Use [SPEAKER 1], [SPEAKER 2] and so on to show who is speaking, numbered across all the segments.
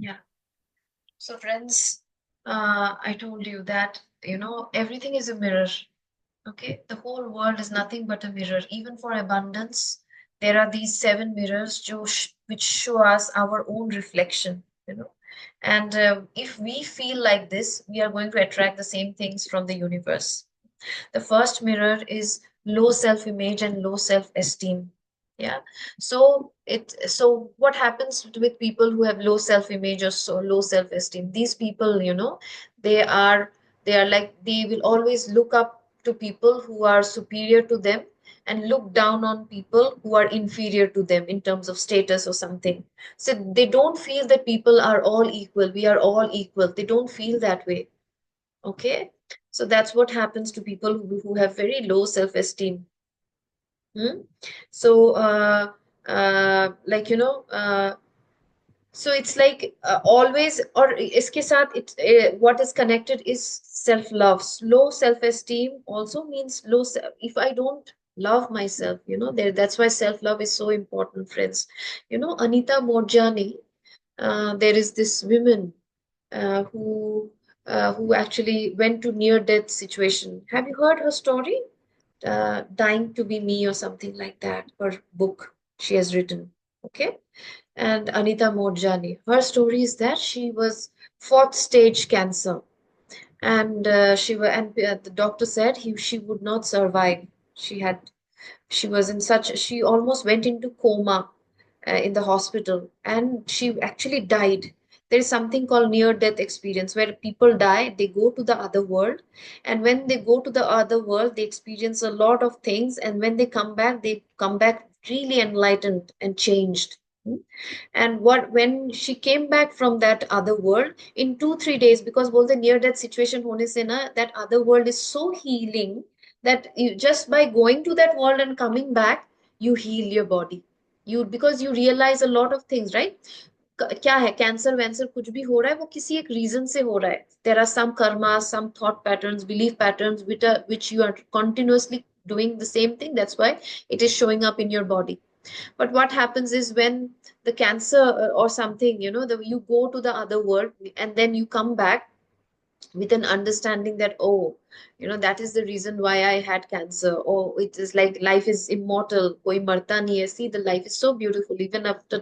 [SPEAKER 1] Yeah. So friends, I told you that, everything is a mirror. Okay, the whole world is nothing but a mirror. Even for abundance, there are these seven mirrors which show us our own reflection. And if we feel like this, we are going to attract the same things from the universe. The first mirror is low self-image and low self-esteem. Yeah. So what happens with people who have low self-image or so low self-esteem? These people, they are they are like they will always look up to people who are superior to them and look down on people who are inferior to them in terms of status or something. So they don't feel that people are all equal. We are all equal. They don't feel that way. Okay, so that's what happens to people who have very low self-esteem. Hmm? So, like, so it's like always, or iske saath, what is connected is self-love. Low self-esteem also means if I don't love myself, that's why self-love is so important, friends. Anita Moorjani, there is this woman who actually went to near death situation. Have you heard her story? Dying to be me or something like that. Her book she has written. Okay. And Anita Moorjani, her story is that she was fourth stage cancer, and the doctor said she would not survive. She had she almost went into coma in the hospital, and she actually died. There is something called near death experience where people die, they go to the other world, and when they go to the other world, they experience a lot of things, and when they come back really enlightened and changed. Hmm? And what when she came back from that other world in 2 3 days, because bolte near death situation hone se na, that other world is so healing that you just by going to that world and coming back, you heal your body. Because you realize a lot of things, right? क्या है, cancer वैंसर कुछ भी हो रहा है वो किसी एक रीजन से हो रहा है. There are some karma, some thought patterns, belief patterns which you are continuously doing the same thing. That's why it is showing up in your body. But what happens is when the cancer or something, you go to the other world and then you come back with an understanding that, oh, that is the reason why I had cancer. Oh, it is like life is immortal, koi marta nahi hai. See, the life is so beautiful even after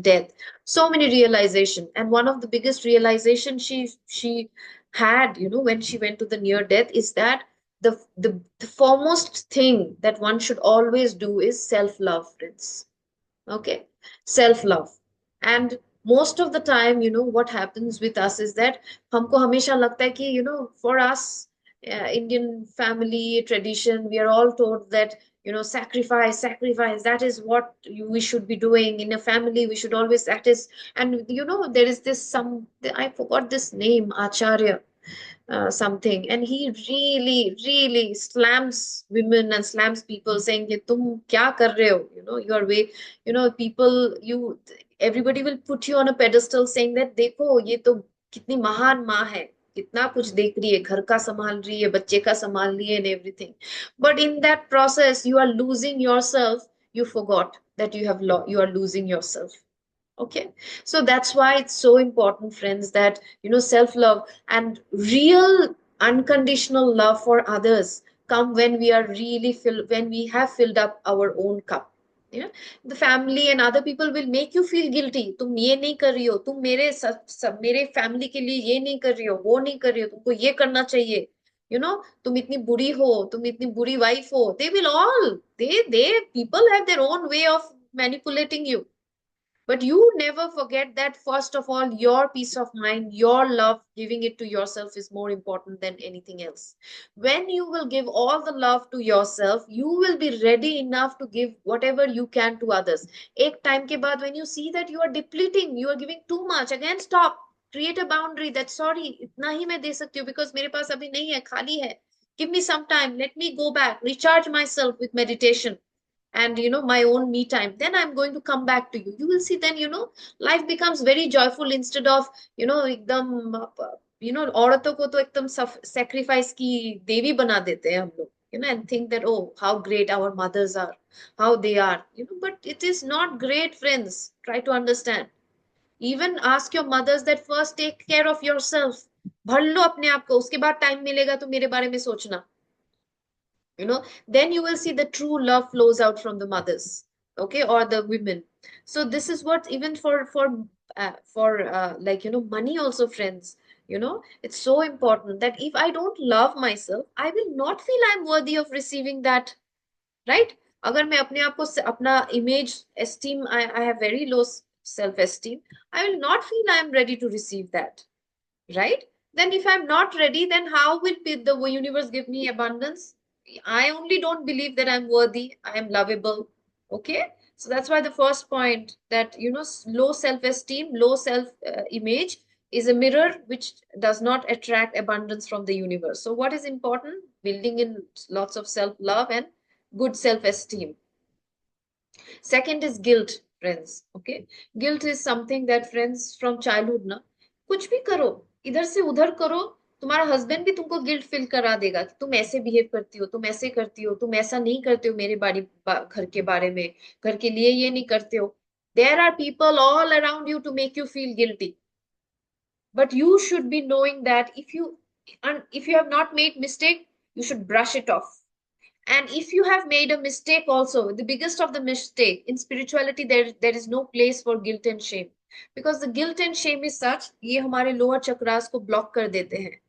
[SPEAKER 1] death. So many realization, and one of the biggest realization she had, when she went to the near death, is that the foremost thing that one should always do is self love, friends. Okay, self love. And most of the time, what happens with us is that हमको हमेशा लगता है कि, for us, Indian family tradition, we are all taught that, sacrifice, that is what we should be doing in a family. We should always act as, and there is this I forgot this name, Acharya something, and he really really slams women and slams people, saying कि तुम क्या कर रहे हो, you are way, people, everybody will put you on a pedestal saying that देखो ये तो कितनी महान माँ है, कितना कुछ देख रही है, घर का संभाल रही है, बच्चे का संभाल रही है and everything. But in that process you are losing yourself. You forgot that you are losing yourself. Okay, so that's why it's so important, friends, that self-love and real unconditional love for others come when we are really when we have filled up our own cup. Yeah, the family and other people will make you feel guilty. तुम ये नहीं कर रही हो, तुम मेरे family के लिए ये नहीं कर रही हो, वो नहीं कर रही हो, तुमको ये करना चाहिए. तुम इतनी बुरी हो, तुम इतनी बुरी वाइफ हो. They people have their own way of manipulating you. But you never forget that, first of all, your peace of mind, your love, giving it to yourself is more important than anything else. When you will give all the love to yourself, you will be ready enough to give whatever you can to others. Ek time ke baad, when you see that you are depleting, you are giving too much, again stop. Create a boundary that, sorry, itna hi main de sakti hu because mere paas abhi nahi hai, khali hai. Give me some time. Let me go back, recharge myself with meditation and my own me time, then I'm going to come back to you. You will see, then life becomes very joyful instead of एकदम औरतों को तो एकदम sacrifice की देवी बना देते हैं हम लोग, and think that, oh, how great our mothers are, how they are, but it is not great, friends. Try to understand. Even ask your mothers that first take care of yourself. भर लो अपने आप को, उसके बाद time मिलेगा तो मेरे बारे में सोचना. Then you will see the true love flows out from the mothers, okay, or the women. So this is what, even for like, money also, friends. It's so important that if I don't love myself, I will not feel I'm worthy of receiving that, right? अगर मैं अपने आप को अपना image esteem, I have very low self esteem, I will not feel I am ready to receive that, right? Then if I'm not ready, then how will the universe give me abundance? I only don't believe that I'm worthy, I am lovable. Okay. So that's why the first point, that, low self-esteem, low self-image is a mirror which does not attract abundance from the universe. So what is important? Building in lots of self-love and good self-esteem. Second is guilt, friends. Okay. Guilt is something that, friends, from childhood, na, कुछ भी करो, इधर से उधर करो, तुम्हारा husband भी तुमको गिल्ट फील करा देगा कि तुम ऐसे बिहेव करती हो, तुम ऐसे करती हो, तुम ऐसा नहीं करते हो मेरे घर के बारे में, घर के लिए ये नहीं करते हो. There are people all around you to make you feel guilty. But you should be knowing that if you have not made mistake, you should brush it off. And if you have made a mistake also, the biggest of the mistake in spirituality, there is no place for guilt and shame. Because the guilt and shame is such, ये हमारे lower chakras को block कर देते हैं.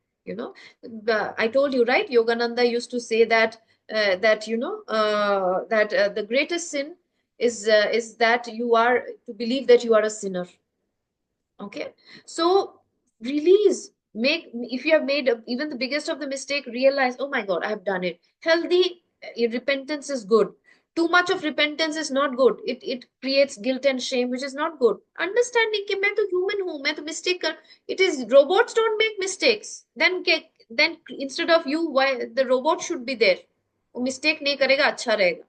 [SPEAKER 1] I told you, right? Yogananda used to say that the greatest sin is that you are to believe that you are a sinner. Okay. So release, if you have made even the biggest of the mistake, realize, oh my God, I have done it. Healthy repentance is good. Too much of repentance is not good. It creates guilt and shame, which is not good. Understanding कि मैं तो human हूँ, मैं तो mistake कर. It is, robots don't make mistakes. Then instead of you, why the robot should be there? वो mistake नहीं करेगा, अच्छा रहेगा.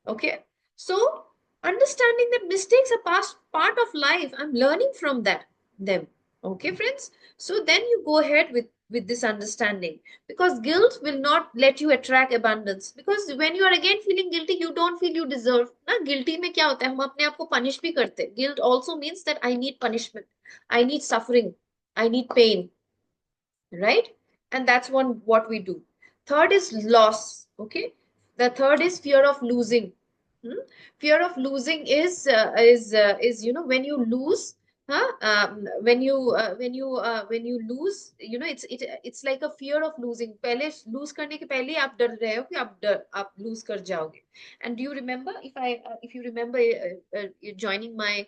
[SPEAKER 1] Okay. So understanding that mistakes are part of life, I'm learning from them. Okay, friends. So then you go ahead with this understanding, because guilt will not let you attract abundance. Because when you are again feeling guilty, you don't feel you deserve ना. Guilty में क्या होता है, हम अपने आप को punish भी करते हैं. Guilt also means that I need punishment, I need suffering, I need pain, right? And that's what we do. Third is loss. Okay. The third is fear of losing. Fear of losing is when you lose, when you lose, it's like a fear of losing. पहले lose करने के पहले ही आप डर रहे हो कि आप lose कर जाओगे. And do you remember, if you remember joining my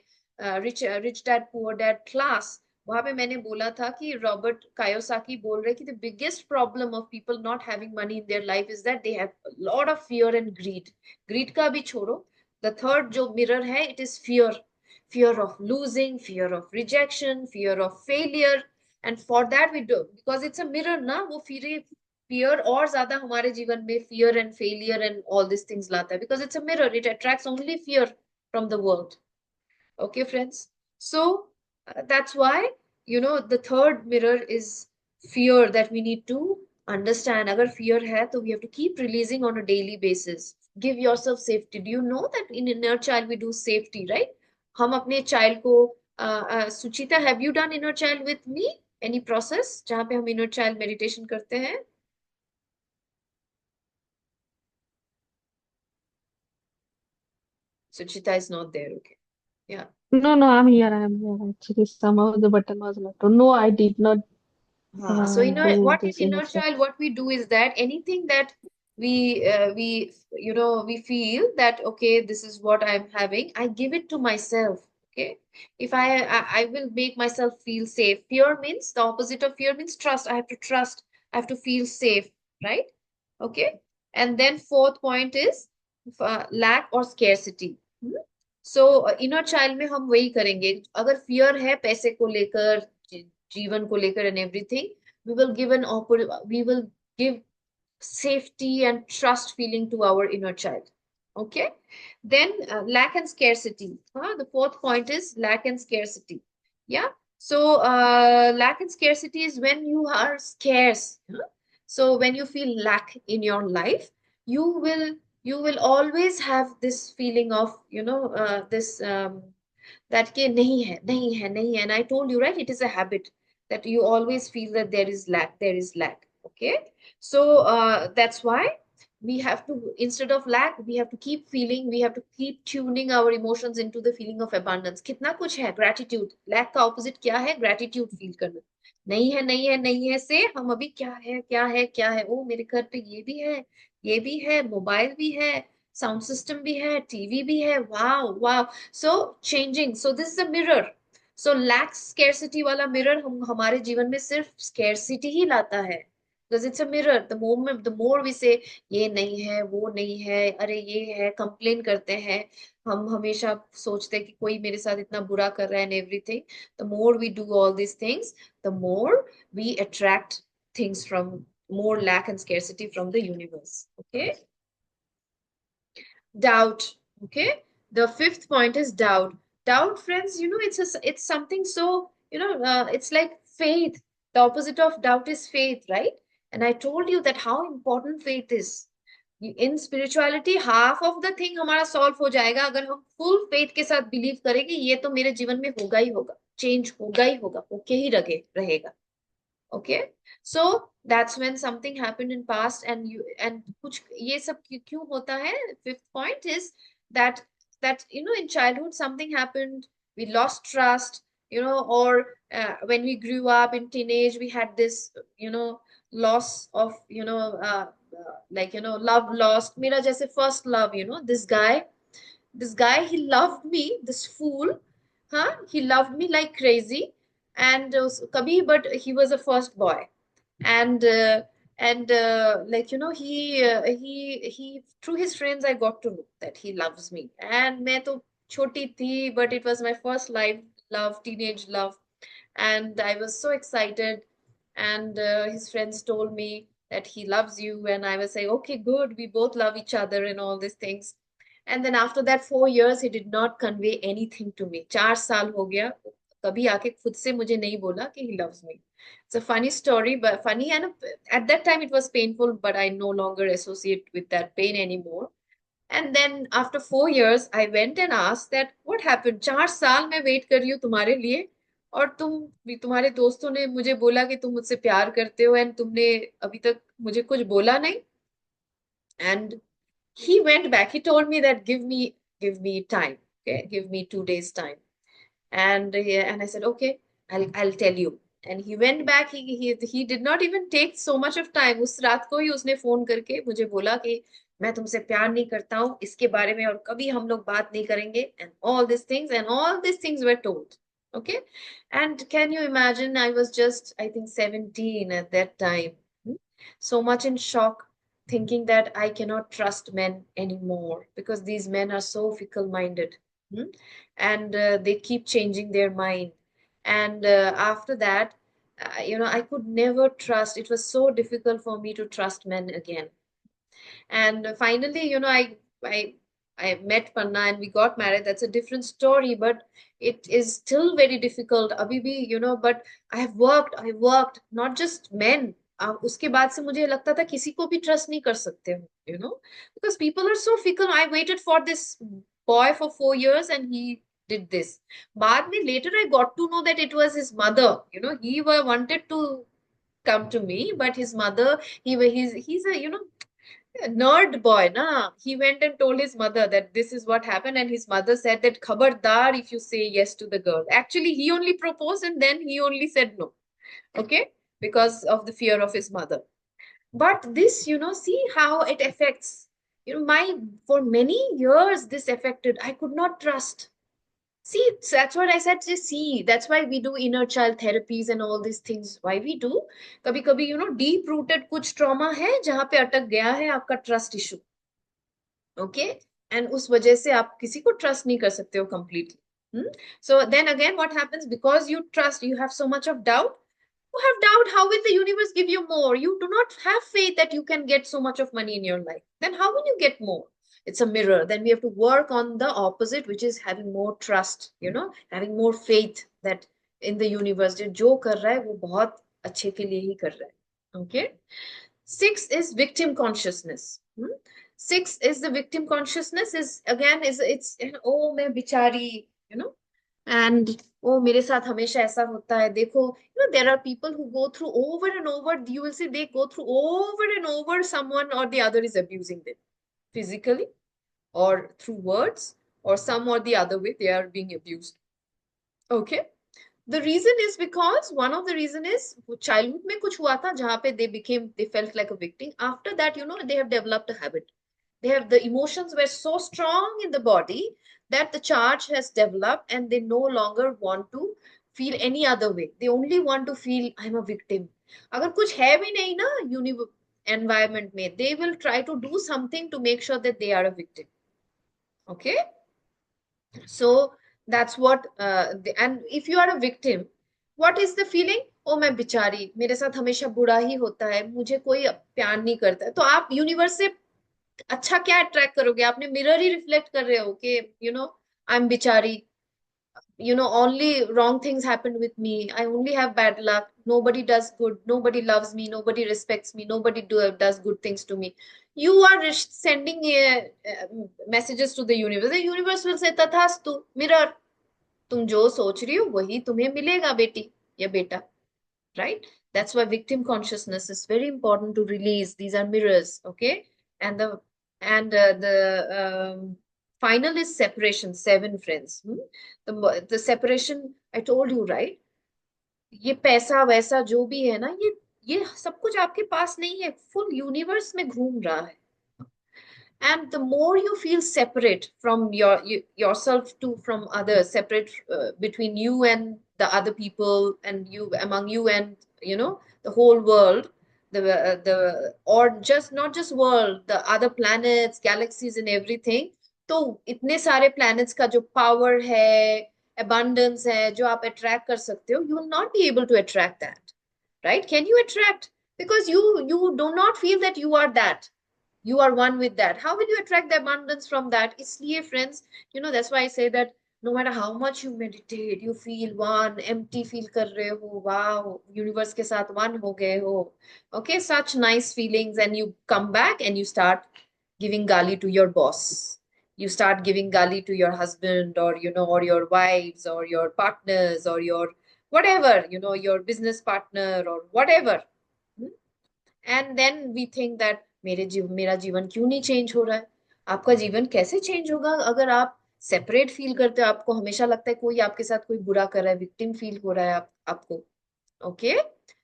[SPEAKER 1] rich dad poor dad class, वहां पे मैंने बोला था कि रॉबर्ट कायोसाकी बोल रहे कि the biggest problem of people not having money in their life is that they have a lot of fear and greed. Greed का भी छोड़ो, the third जो mirror है, it is fear of losing, fear of rejection, fear of failure. And for that we do, because it's a mirror ना, वो fear और ज्यादा हमारे जीवन में fear and failure and all these things लाता है, because it's a mirror, it attracts only fear from the world. Okay, friends. So that's why, the third mirror is fear, that we need to understand. Agar fear hai, तो we have to keep releasing on a daily basis. Give yourself safety. Do you know that in inner child we do safety, right? हम अपने child को, Suchita, have you done inner child with me? Any process जहाँ पे हम inner child meditation करते हैं? Suchita is not there. Okay. Yeah.
[SPEAKER 2] No, I'm here. I'm here. Actually, somehow the button was left. No, I did not
[SPEAKER 1] So
[SPEAKER 2] do
[SPEAKER 1] what in
[SPEAKER 2] this
[SPEAKER 1] inner
[SPEAKER 2] initially.
[SPEAKER 1] child, what we do is that anything that we feel that, okay, this is what I'm having, I give it to myself. Okay. If I will make myself feel safe. Fear means, the opposite of fear means trust. I have to trust, I have to feel safe, right? Okay. And then fourth point is lack or scarcity. So inner child में हम वही करेंगे. अगर fear है पैसे को लेकर, जीवन को लेकर and everything, we will give safety and trust feeling to our inner child. Okay. Then lack and scarcity. The fourth point is lack and scarcity. Yeah. So lack and scarcity is when you are scarce. So when you feel lack in your life, you will always have this feeling of, this that कि नहीं है, नहीं है, नहीं है. And I told you, right, it is a habit that you always feel that there is lack, there is lack. Okay, so that's why we have to, instead of lack, we have to keep feeling, we have to keep tuning our emotions into the feeling of abundance. कितना कुछ है gratitude. Lack का opposite क्या है? Gratitude feel करना. नहीं है, नहीं है, नहीं है से हम अभी क्या है, क्या है, क्या है, ओ मेरे घर पे ये भी है, ये भी है, मोबाइल भी है, साउंड सिस्टम भी है, टीवी भी है. Wow wow. So changing. So this is a mirror. So lack scarcity वाला mirror हम हमारे जीवन में सिर्फ scarcity ही लाता है. Because it's a mirror. The more we say ये नहीं है, वो नहीं है, अरे ये है, कंप्लेन करते हैं, हम हमेशा सोचते हैं कि कोई मेरे साथ इतना बुरा कर रहा है and everything. The more we do all these things, the more we attract things from more lack and scarcity from the universe. Okay. Doubt. Okay, the fifth point is doubt. Doubt, friends, it's something so, it's like faith. The opposite of doubt is faith, right? And I told you that how important faith is. In spirituality, half of the thing हमारा solve हो जाएगा अगर हम full faith के साथ believe करेंगे ये तो मेरे जीवन में होगा ही होगा, चेंज होगा ही होगा, होके ही रहेगा. Okay, so that's when something happened in past and you and कुछ ये सब क्यों होता है. Fifth point is that in childhood something happened, we lost trust, or when we grew up in teenage we had this loss of like love lost. मेरा जैसे first love, this guy, he loved me, this fool, huh? He loved me like crazy, and kabhi, but he was a first boy, and like he through his friends I got to know that he loves me, and मैं तो छोटी थी, but it was my first life love, teenage love, and I was so excited, and his friends told me that he loves you, and I was saying, okay, good, we both love each other and all these things. And then after that 4 years he did not convey anything to me. 4 साल हो गया, कभी आके खुद से मुझे नहीं बोला कि he loves me. It's a funny story, but funny, and at that time it was painful, but I no longer associate with that pain anymore. And then after 4 years, I went and asked that what happened? 4 साल मैं wait कर रही हूँ तुम्हारे लिए, और तुम्हारे दोस्तों ने मुझे बोला कि तुम मुझसे प्यार करते हो, एंड तुमने अभी तक मुझे कुछ बोला नहीं. And he went back. He told me that give me time. Okay, give me 2 days time. And I said, okay, I'll tell you. And he went back. He did not even take so much of time. उस रात को ही उसने phone करके मुझे बोला कि मैं तुमसे प्यार नहीं करता हूँ, इसके बारे में और कभी हम लोग बात नहीं करेंगे. And all these things were told. Okay. And can you imagine? I was just, I think, 17 at that time. Hmm? So much in shock, thinking that I cannot trust men anymore because these men are so fickle-minded. Hmm? And they keep changing their mind. And after that, I could never trust. It was so difficult for me to trust men again. And finally, I I met Panna and we got married. That's a different story, but it is still very difficult. Abhi bhi, but I worked, not just men. उसके बाद से मुझे लगता था किसी को भी trust नहीं कर सकते हो, because people are so fickle. I waited for this boy for 4 years and he did this. बाद में later I got to know that it was his mother. He wanted to come to me, but his mother, he's a nerd boy, na. He went and told his mother that this is what happened, and his mother said that khabardar if you say yes to the girl. Actually, he only proposed and then he only said no. Okay, because of the fear of his mother. But this, see how it affects. My for many years this affected. I could not trust. See, that's what I said. Just see, that's why we do inner child therapies and all these things. Why we do? कभी कभी deep rooted कुछ trauma है जहाँ पे अटक गया है आपका trust issue. Okay, and उस वजह से आप किसी को trust नहीं कर सकते हो completely. So then again, what happens? Because you trust, you have so much of doubt. You have doubt. How will the universe give you more? You do not have faith that you can get so much of money in your life. Then how will you get more? It's a mirror. Then we have to work on the opposite, which is having more trust, having more faith that in the universe, जो कर रहा है वो बहुत अच्छे के लिए ही कर रहा है. Okay. Six is victim consciousness. Six is the victim consciousness is again is it's oh मैं बिचारी, एंड ओ मेरे साथ हमेशा ऐसा होता है, देखो there are people who go through over and over, you will see they go through over and over someone or the other is abusing them physically or through words, or some or the other way they are being abused. Okay, the reason is because one of the reason is childhood में कुछ हुआ था जहाँ पे they felt like a victim. After that, they have developed a habit. They have, the emotions were so strong in the body that the charge has developed and they no longer want to feel any other way. They only want to feel I'm a victim. अगर कुछ है भी नहीं ना environment में, they will try to do something to make sure that they are a victim. Okay, so that's what and if you are a victim, what is the feeling? ओ मैं बेचारी, मेरे साथ हमेशा बुरा ही होता है, मुझे कोई प्यार नहीं करता है, तो आप यूनिवर्स से अच्छा क्या अट्रैक्ट करोगे? आपने मिरर ही रिफ्लेक्ट कर रहे हो कि आई एम बेचारी, only wrong things happened with me. I only have bad luck. Nobody does good. Nobody loves me. Nobody respects me. Nobody does good things to me. You are sending messages to the universe. The universe will say, Tathastu, mirror. तुम जो सोच रही हो वही तुम्हें मिलेगा बेटी या बेटा. Right? That's why victim consciousness is very important to release. These are mirrors, okay? And the final is separation. Seven friends. The separation I told you, right? ये पैसा वैसा जो भी है ना, ये सब कुछ आपके पास नहीं है, फुल यूनिवर्स में घूम रहा है. And the more you feel separate from yourself to from others, separate between you and the other people, and you among you and the whole world, the or just not just world, the other planets, galaxies and everything. तो इतने सारे planets का जो power है, abundance है, जो आप attract कर सकते हो, you will not be able to attract that, right? Can you attract? Because you do not feel that you are that, you are one with that. How will you attract the abundance from that? Isliye, friends, that's why I say that no matter how much you meditate, you feel one, empty feel kar rahe ho, wow, universe ke sath one ho gaye ho. Okay, such nice feelings, and you come back and you start giving gali to your boss. You start giving gali to your husband, or or your wives, or your partners, or your whatever, your business partner, or whatever. Hmm? And then we think that मेरा जीवन क्यों नहीं change हो रहा है? आपका जीवन कैसे चेंज होगा अगर आप सेपरेट फील करते हो? आपको हमेशा लगता है कोई आपके साथ कोई बुरा कर रहा है, विक्टिम फील हो रहा है आपको. Okay,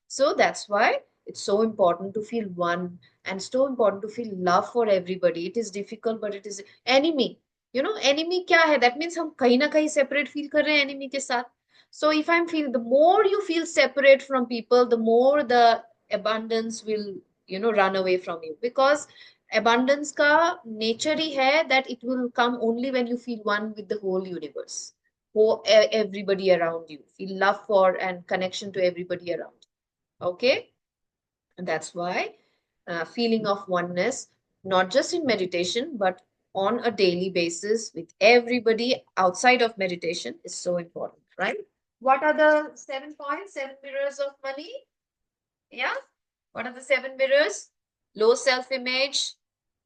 [SPEAKER 1] so that's why it's so important to feel one, and so important to feel love for everybody. It is difficult, but it is enemy. Enemy क्या है? That means हम कहीं ना कहीं separate feel कर रहे हैं enemy के साथ. So if I'm feel, the more you feel separate from people, the more the abundance will run away from you, because abundance का nature ही है that it will come only when you feel one with the whole universe, for everybody around you, feel love for and connection to everybody around. Okay, and that's why feeling of oneness, not just in meditation but on a daily basis with everybody outside of meditation, is so important, right? What are the 7 points, 7 mirrors of money? Yeah, what are the 7 mirrors? Low self-image,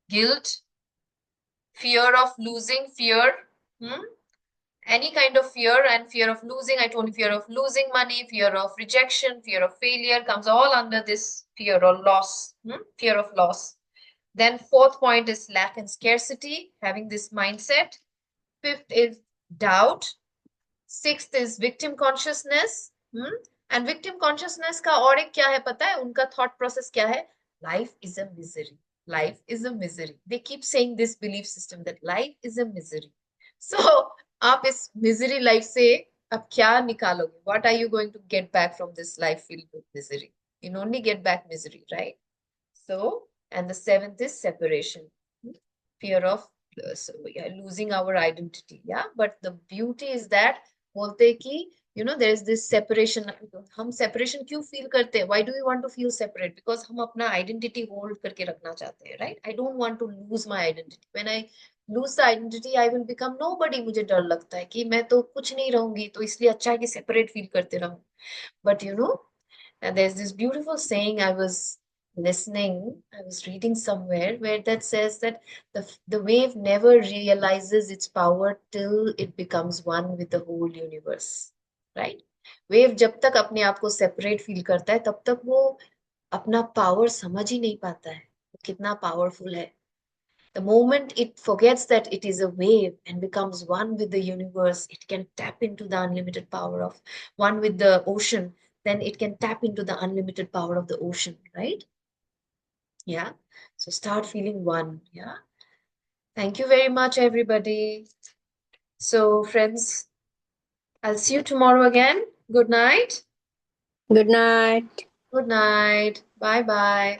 [SPEAKER 1] guilt, fear of losing, fear. Hmm? Any kind of fear, and fear of losing, I told you, fear of losing money, fear of rejection, fear of failure comes all under this fear or loss. Fear of loss. Then fourth point is lack and scarcity, having this mindset. Fifth is doubt. Sixth is victim consciousness. And victim consciousness का और एक क्या है पता है? उनका thought process क्या है? Life is a misery. Life is a misery. They keep saying this belief system that life is a misery. So आप इस misery life से अब क्या निकालोगे? What are you going to get back from this life filled with misery? You can only get back misery, right? So, and the seventh is separation. Fear of losing our identity. Yeah, but the beauty is that बोलते हैं कि there is this separation. हम separation क्यों feel करते हैं? Why do we want to feel separate? Because हम अपना identity hold करके रखना चाहते हैं, right? I don't want to lose my identity. When I lose the identity, I will become nobody. मुझे डर लगता है कि मैं तो कुछ नहीं रहूंगी, तो इसलिए अच्छा है कि separate feel करते रहूं. But and there's this beautiful saying I was listening, I was reading somewhere where that says that the wave never realizes its power till it becomes one with the whole universe, right? Wave जब तक अपने आप को separate feel करता है तब तक वो अपना पावर समझ ही नहीं पाता है वो कितना पावरफुल है. The moment it forgets that it is a wave and becomes one with the universe, it can tap into the unlimited power of one with the ocean. Then it can tap into the unlimited power of the ocean, right? Yeah. So start feeling one. Yeah. Thank you very much, everybody. So, friends, I'll see you tomorrow again. Good night.
[SPEAKER 3] Good night.
[SPEAKER 1] Good night. Bye bye.